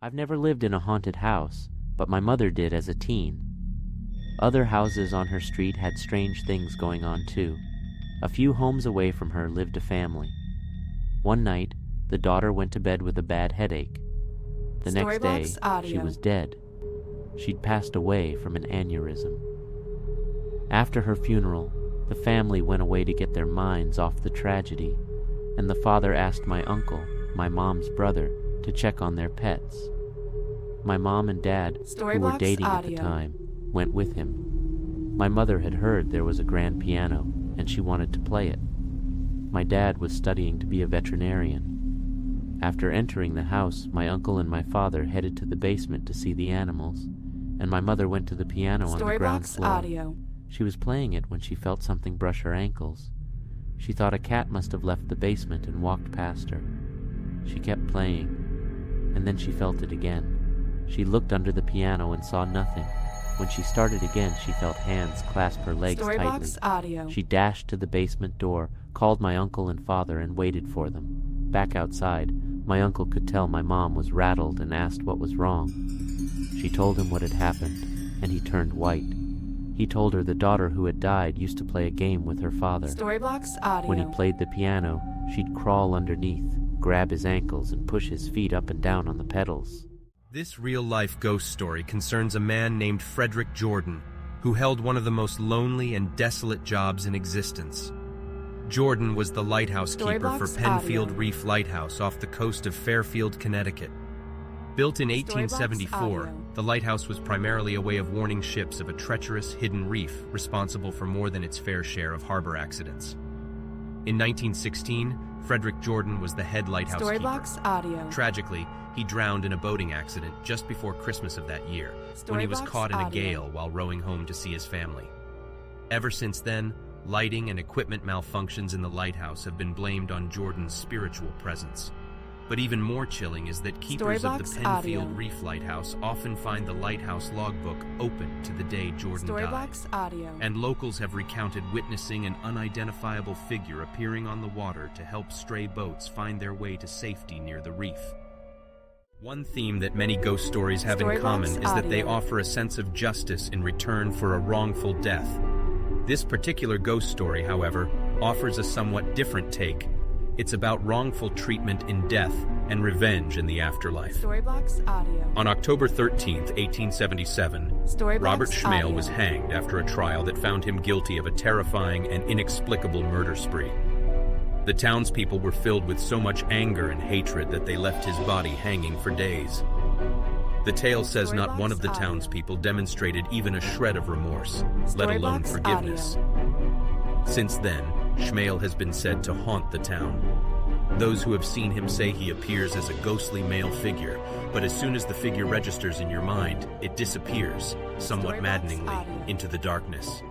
I've never lived in a haunted house, but my mother did as a teen. Other houses on her street had strange things going on too. A few homes away from her lived a family. One night, the daughter went to bed with a bad headache. The next day, she was dead. She'd passed away from an aneurysm. After her funeral, the family went away to get their minds off the tragedy, and the father asked my uncle, my mom's brother, to check on their pets. My mom and dad, who were dating at the time, went with him. My mother had heard there was a grand piano, and she wanted to play it. My dad was studying to be a veterinarian. After entering the house, my uncle and my father headed to the basement to see the animals, and my mother went to the piano on the ground floor. She was playing it when she felt something brush her ankles. She thought a cat must have left the basement and walked past her. She kept playing, and then she felt it again. She looked under the piano and saw nothing. When she started again, she felt hands clasp her legs tightly. She dashed to the basement door, called my uncle and father, and waited for them. Back outside, my uncle could tell my mom was rattled and asked what was wrong. She told him what had happened, and he turned white. He told her the daughter who had died used to play a game with her father. When he played the piano, she'd crawl underneath, grab his ankles, and push his feet up and down on the pedals. This real-life ghost story concerns a man named Frederick Jordan, who held one of the most lonely and desolate jobs in existence. Jordan was the lighthouse keeper for Penfield Reef Lighthouse off the coast of Fairfield, Connecticut. Built in 1874, the lighthouse was primarily a way of warning ships of a treacherous, hidden reef responsible for more than its fair share of harbor accidents. In 1916, Frederick Jordan was the head lighthouse keeper. Tragically, he drowned in a boating accident just before Christmas of that year, when he was caught in a gale while rowing home to see his family. Ever since then, lighting and equipment malfunctions in the lighthouse have been blamed on Jordan's spiritual presence. But even more chilling is that keepers of the Penfield Reef Lighthouse often find the lighthouse logbook open to the day Jordan died. And locals have recounted witnessing an unidentifiable figure appearing on the water to help stray boats find their way to safety near the reef. One theme that many ghost stories have in common is that they offer a sense of justice in return for a wrongful death. This particular ghost story, however, offers a somewhat different take. It's about wrongful treatment in death and revenge in the afterlife. On October 13, 1877, Robert Schmale was hanged after a trial that found him guilty of a terrifying and inexplicable murder spree. The townspeople were filled with so much anger and hatred that they left his body hanging for days. The tale says not one of the townspeople demonstrated even a shred of remorse, let alone forgiveness. Since then, Schmale has been said to haunt the town. Those who have seen him say he appears as a ghostly male figure, but as soon as the figure registers in your mind, it disappears, somewhat maddeningly, into the darkness.